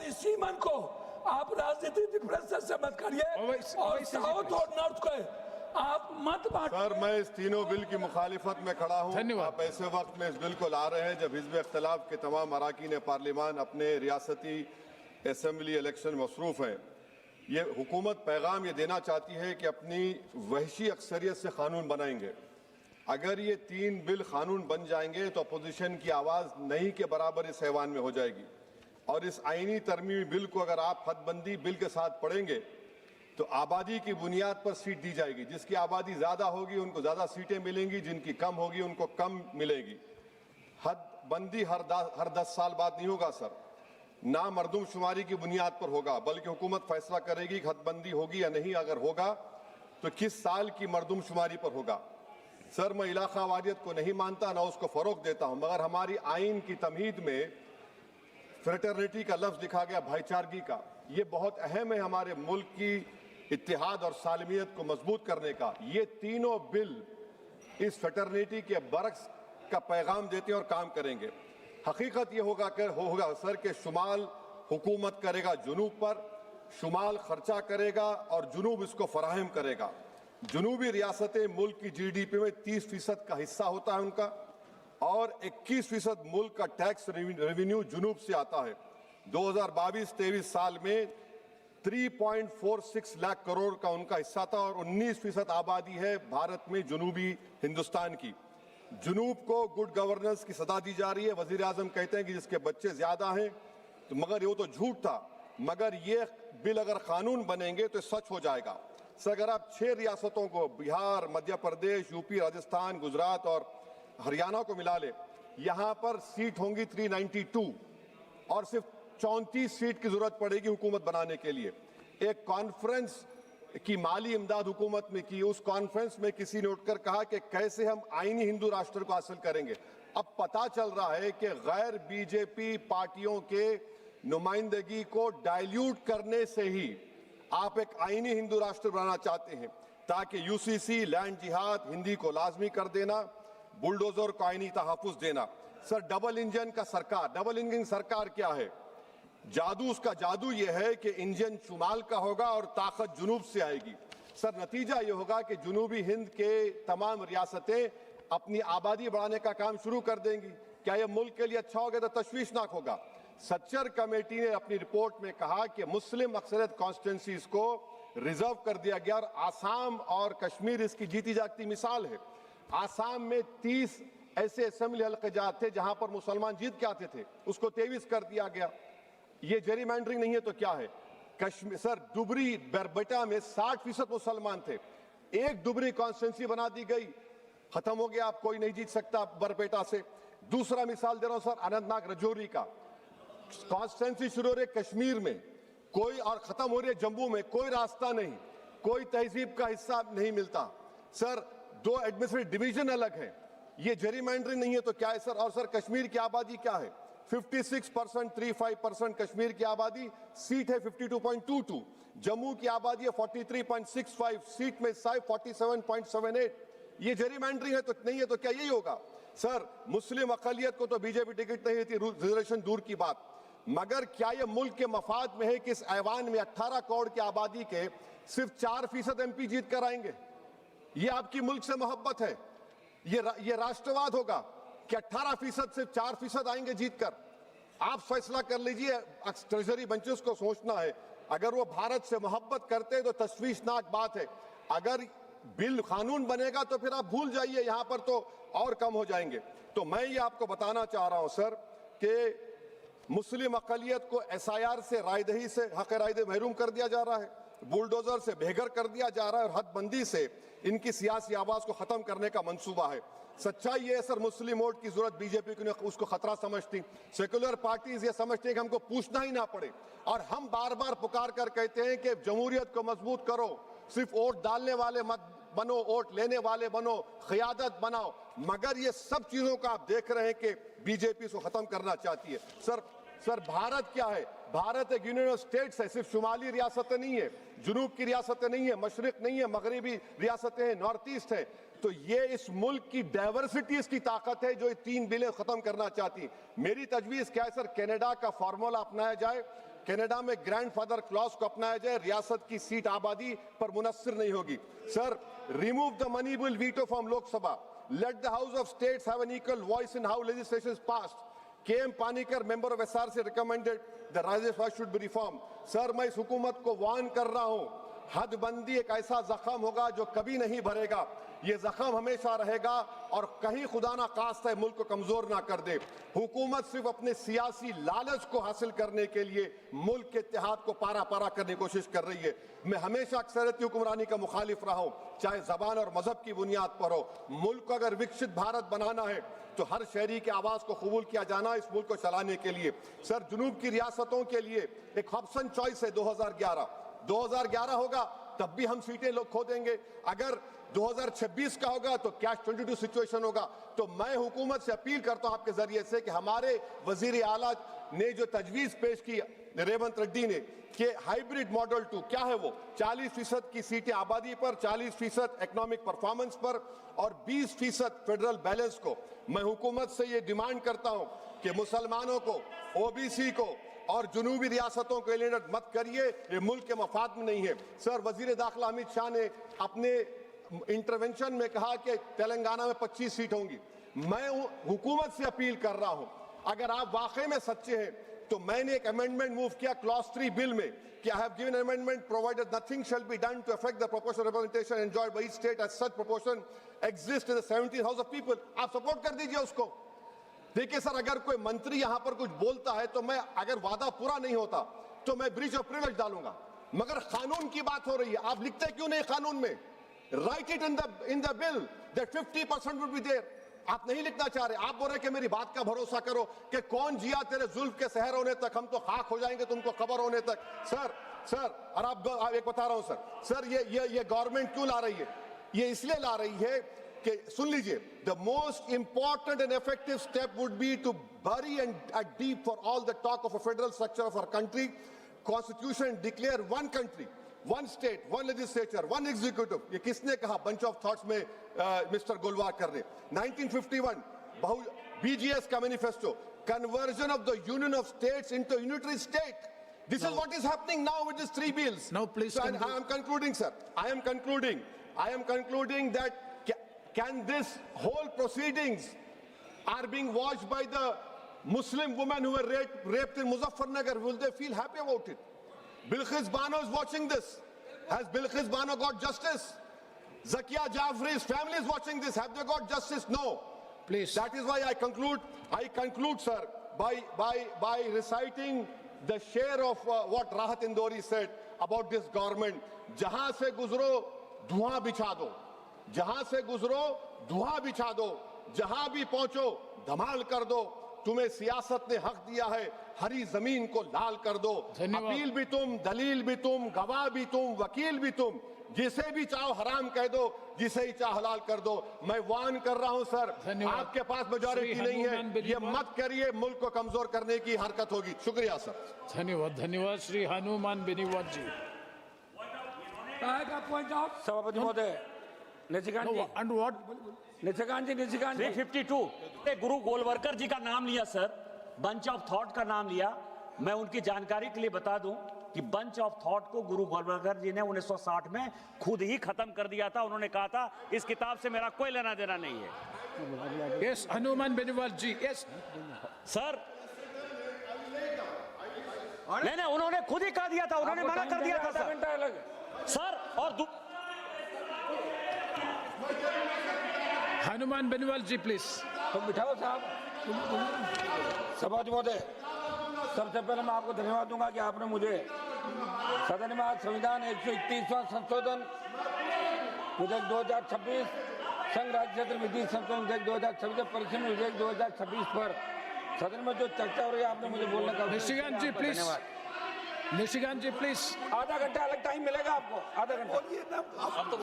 और इसी मन को आप राजनीतिक डिफरेंसेस से मत करिए और साउथ और नॉर्थ को आप मत बांटिए। सर, मैं इस तीनों बिल की मुखालिफत में खड़ा हूँ। आप ऐसे वक्त में इस बिल को ला रहे हैं जब हिज़्ब इख्तिलाफ के तमाम अरकान पार्लिमान अपने रियासती असम्बली इलेक्शन मसरूफ़ हैं। ये हुकूमत पैगाम ये देना चाहती है कि अपनी वहशी अक्सरियत से कानून बनाएंगे। अगर ये 3 बिल कानून बन जाएंगे तो अपोजिशन की आवाज़ नहीं के बराबर इस ऐवान में हो जाएगी। और इस आईनी तरमीमी बिल को अगर आप हदबंदी बिल के साथ पढ़ेंगे तो आबादी की बुनियाद पर सीट दी जाएगी। जिसकी आबादी ज़्यादा होगी उनको ज़्यादा सीटें मिलेंगी, जिनकी कम होगी उनको कम मिलेगी। हदबंदी हर 10 साल बाद नहीं होगा सर, ना मरदमशुमारी की बुनियाद पर होगा, बल्कि हुकूमत फैसला करेगी कि हदबंदी होगी या नहीं। अगर होगा तो किस साल की मरदमशुमारी पर होगा। सर, मैं इलाका वारियत को नहीं मानता, ना उसको फ़रोग़ देता हूँ, मगर हमारी आइन की तमहीद में फ्रेटर्निटी का लफ्ज़ लिखा गया, भाईचारगी का। ये बहुत अहम है हमारे मुल्क की इत्तेहाद और सालमियत को मजबूत करने का। ये तीनों बिल इस फ्रेटर्निटी के बरक्स का पैगाम देते हैं और काम करेंगे। हकीकत ये होगा सर कि शुमाल हुकूमत करेगा जुनूब पर, शुमाल खर्चा करेगा और जुनूब इसको फराहम करेगा। जुनूबी रियासतें मुल्क की GDP में 30% का हिस्सा होता है उनका, और 21% मुल्क का टैक्स रेवेन्यू जुनूब से आता है। 2022-23 साल में 3.46 लाख करोड़ का उनका हिस्सा था और 19% आबादी है भारत में जुनूबी हिंदुस्तान की। जुनूब को गुड गवर्नेंस की सदा दी जा रही है। वजीर आजम कहते हैं कि जिसके बच्चे ज्यादा हैं, तो मगर ये तो झूठ था। मगर ये बिल अगर कानून बनेंगे तो सच हो जाएगा। सर, अगर आप 6 रियासतों को, बिहार, मध्य प्रदेश, यूपी, राजस्थान, गुजरात और हरियाणा को मिला ले, यहां पर सीट होंगी 392 और सिर्फ 34 सीट की जरूरत पड़ेगी हुकूमत बनाने के लिए। एक कॉन्फ्रेंस की माली इमदाद हुकूमत में की, उस कॉन्फ्रेंस में किसी ने उठकर कहा कि कैसे हम आईनी हिंदू राष्ट्र को हासिल करेंगे। अब पता चल रहा है कि गैर बीजेपी पार्टियों के नुमाइंदगी को डाइल्यूट करने से ही आप एक आईनी हिंदू राष्ट्र बनाना चाहते हैं, ताकि यूसीसी, लैंड जिहाद, हिंदी को लाजमी कर देना, बुलडोजर को आईनी तहफ़्फ़ुज़ देना। सर, डबल इंजन का सरकार, डबल इंजन सरकार क्या है? जादू, उसका जादू यह है कि इंजन शुमाल का होगा और ताकत जुनूब से आएगी। सर, नतीजा यह होगा कि जुनूबी हिंद के तमाम रियासतें अपनी आबादी बढ़ाने का काम शुरू कर देंगी। क्या यह मुल्क के लिए अच्छा होगा? तो तशवीशनाक होगा। सच्चर कमेटी ने अपनी रिपोर्ट में कहा कि मुस्लिम अक्सरियत कॉन्स्टिट्यूंसीज को रिजर्व कर दिया गया और आसाम और कश्मीर इसकी जीती जागती मिसाल है। आसाम में 30 ऐसे असेंबली हल्क़ात थे जहां पर मुसलमान जीत के आते थे, उसको 23 कर दिया गया। ये जेरीमैंडरिंग नहीं है तो क्या है? कश्मीर, सर, डुबरी बरबेटा में 60% मुसलमान थे, एक डुबरी कॉन्स्टिट्यूंसी बना दी गई, खत्म हो गया, आप कोई नहीं जीत सकता बरपेटा से। दूसरा मिसाल दे रहा हूं सर, अनंतनाग रजौरी का कॉन्स्टिट्यूंसी शुरू हो रही है कश्मीर में कोई, और खत्म हो रही है जम्मू में, कोई रास्ता नहीं, कोई तहजीब का हिस्सा नहीं मिलता। सर, 2 एडमिनिस्ट्रेटिव डिवीजन अलग है, ये जेरीमैंडरिंग नहीं है तो क्या है सर? और सर, कश्मीर की आबादी क्या है? 56%, 35% कश्मीर की आबादी, सीट है 52.22। जम्मू की आबादी है 43.65, सीट में 47.78। ये जेरीमैंडरिंग है तो नहीं है तो क्या यही होगा? सर, मुस्लिम अक़लियत को तो बीजेपी टिकट नहीं देती, रिजर्वेशन दूर की बात, मगर क्या यह मुल्क के मफाद में है कि इस ऐवान में 18 करोड़ की आबादी के सिर्फ 4% MP जीत कर आएंगे? ये आपकी मुल्क से मोहब्बत है? ये राष्ट्रवाद होगा कि 18% से 4% आएंगे जीत कर? आप फैसला कर लीजिए। ट्रेजरी बेंचेस को सोचना है, अगर वो भारत से मोहब्बत करते हैं तो तशवीशनाक बात है। अगर बिल कानून बनेगा तो फिर आप भूल जाइए, यहां पर तो और कम हो जाएंगे। तो मैं ये आपको बताना चाह रहा हूं सर कि मुस्लिम अक़लियत को SIR से, रायदही से, हक रायदही महरूम कर दिया जा रहा है, बुलडोजर से बेघर कर दिया जा रहा है, और हदबंदी से इनकी सियासी आवाज को खत्म करने का मंसूबा है। सच्चाई ये है सर, मुस्लिम वोट की जरूरत बीजेपी को उसको खतरा समझती, सेकुलर पार्टीज ये समझती हैं कि हमको पूछना ही ना पड़े, और हम बार बार पुकार कर कहते हैं कि जमहूरियत को मजबूत करो, सिर्फ वोट डालने वाले मत बनो, वोट लेने वाले बनो, क़यादत बनाओ। मगर ये सब चीजों का आप देख रहे हैं कि बीजेपी इसको खत्म करना चाहती है। सर, भारत क्या है? भारत एक यूनियन ऑफ स्टेट्स है, सिर्फ शुमाली रियासतें नहीं है, जुनूब की रियासतें नहीं है, मशरिक नहीं है, मगरबी रियासतें हैं, नॉर्थ ईस्ट है। तो ये इस मुल्क की डाइवर्सिटी, इसकी ताकत है जो ये 3 बिलें खत्म करना चाहती है। मेरी तजवीज़ क्या है सर? कनाडा का फार्मूला अपनाया जाए, कनाडा में ग्रैंडफादर क्लॉज को अपनाया जाए, रियासत की सीट आबादी पर मुनस्सिर नहीं होगी। Sir, remove the money bill veto from Lok Sabha, let the House of States have an equal voice in how legislation is passed. K.M. Panikkar, member of SRC, recommended the Rajya Sabha should be reformed. Sir, मैं इस हुकूमत को warn कर रहा हूं, हदबंदी एक ऐसा जख्म होगा जो कभी नहीं भरेगा। ये जख्म हमेशा रहेगा और कहीं खुदा ना खास्ता है मुल्क को कमजोर ना कर दे। हुकूमत सिर्फ अपने सियासी लालच को हासिल करने के लिए मुल्क के इत्तेहाद को पारा पारा करने की कोशिश कर रही है। मैं हमेशा अक्सरियती हुक्मरानी का मुखालिफ रहा हूं, चाहे जबान और मजहब की बुनियाद पर हो। मुल्क को अगर विकसित भारत बनाना है तो हर शहरी की आवाज को कबूल किया जाना इस मुल्क को चलाने के लिए। सर, जुनूब की रियासतों के लिए एक ऑप्शन चॉइस है 2011 होगा तब भी हम सीटें लोग खो देंगे। अगर 2026 का होगा तो कैश 22 सिचुएशन होगा। तो मैं हुकूमत से अपील करता हूं आपके जरिए से कि हमारे वजीर आला ने जो तजवीज पेश की रेवंत रेड्डी ने कि हाइब्रिड मॉडल 2 क्या है, वो 40% की सीटें आबादी पर, 40% इकोनॉमिक परफॉर्मेंस पर और 20% फेडरल बैलेंस को। मैं हुकूमत से ये डिमांड करता हूं कि मुसलमानों को, ओबीसी को और जुनूबी रियासतों को एलिनेट मत करिए, ये मुल्क के मफाद में नहीं है। सर, वजीर दाखिला अमित शाह ने अपने इंटरवेंशन में कहा कि तेलंगाना में 25 सीट होंगी। मैं हुकूमत से अपील कर रहा हूं, अगर आप वाकई में सच्चे हैं तो मैंने एक अमेंडमेंट मूव किया क्लॉज 3 बिल में कि I have given amendment provided nothing shall be done to affect the proportional representation enjoyed by each state as such proportion exist in the 70 house of people. आप support कर दीजिए उसको। देखिए sir, अगर कोई मंत्री यहां पर कुछ बोलता है तो मैं, अगर वादा पूरा नहीं होता तो मैं ब्रीच ऑफ प्रिविलेज डालूंगा, मगर कानून की बात हो रही है, आप लिखते क्यों नहीं कानून में? Write it in the bill that 50% would be there. आप नहीं लिखना चाह रहे, आप बोल रहे कि मेरी बात का भरोसा करो कि कौन जिया तेरे जुल्फ के शहर होने तक, हम तो खाक हो जाएंगे तुमको खबर होने तक। सर और आप एक बता रहा हूं सर, ये गवर्नमेंट क्यों ला रही है? ये इसलिए ला रही है कि, सुन लीजिए, the most important and effective step would be to bury and deep for all the talk of a federal structure of our country, constitution declare one country, one state, one legislature, one executive। ये किसने कहा? bunch of thoughts में mister गोलवाकर ने 1951 BGS का manifesto, conversion of the union of states into a unitary state। This is what is happening now with these 3 bills। Now please so, I am concluding, sir, I am concluding that can this whole proceedings are being watched by the Muslim women who were raped in Muzaffarnagar, will they feel happy about it? Bilqis Bano is watching this. Has Bilqis Bano got justice? Zakia Jafri's family is watching this. Have they got justice? No. Please. That is why I conclude, sir, by reciting the share of what Rahat Indori said about this government. Jahan se guzro, धुआं बिछा दो, जहां से गुजरो धुआं बिछा दो, जहां भी पहुंचो धमाल कर दो। तुम्हें सियासत ने हक दिया है, हरी जमीन को लाल कर दो। अपील भी तुम, दलील भी तुम, गवाह भी तुम, वकील भी तुम, जिसे भी चाहो हराम कह दो, जिसे ही चाहो हलाल कर दो। मैं वार्न कर रहा हूं सर, आपके पास मेजॉरिटी नहीं है, ये मत करिए, मुल्क को कमजोर करने की हरकत होगी। शुक्रिया सर। धन्यवाद श्री हनुमान बेनीवाल जी। सभापति महोदय, निशिकांत जी 352 गुरु गोलवरकर जी का नाम लिया सर, बंच ऑफ थॉट का नाम लिया। मैं उनकी जानकारी के लिए बता दूं कि बंच ऑफ थॉट को गुरु गोलवरकर जी ने 1960 में खुद ही खत्म कर दिया था। उन्होंने कहा था इस किताब से मेरा कोई लेना देना नहीं है। यस, हनुमान बेनीवाल जी। यस सर, नहीं, उन्होंने खुद ही कह दिया था, उन्होंने मना कर दिया था सर। और हनुमान बेनीवाल जी प्लीज। तो बिठाओ साहब। सभापति महोदय, सबसे पहले मैं आपको धन्यवाद दूंगा कि आपने मुझे सदन में आज संविधान 131वां संशोधन विधेयक 2026, संघ राज्य क्षेत्र विधि संशोधन विधेयक 2026, परिसीमन विधेयक 2026 पर सदन में जो चर्चा हो रही है, आपने मुझे बोलने का। निशिकांत जी प्लीज। निशिकांत जी प्लीज। आधा घंटा अलग टाइम मिलेगा आपको, आधा घंटा।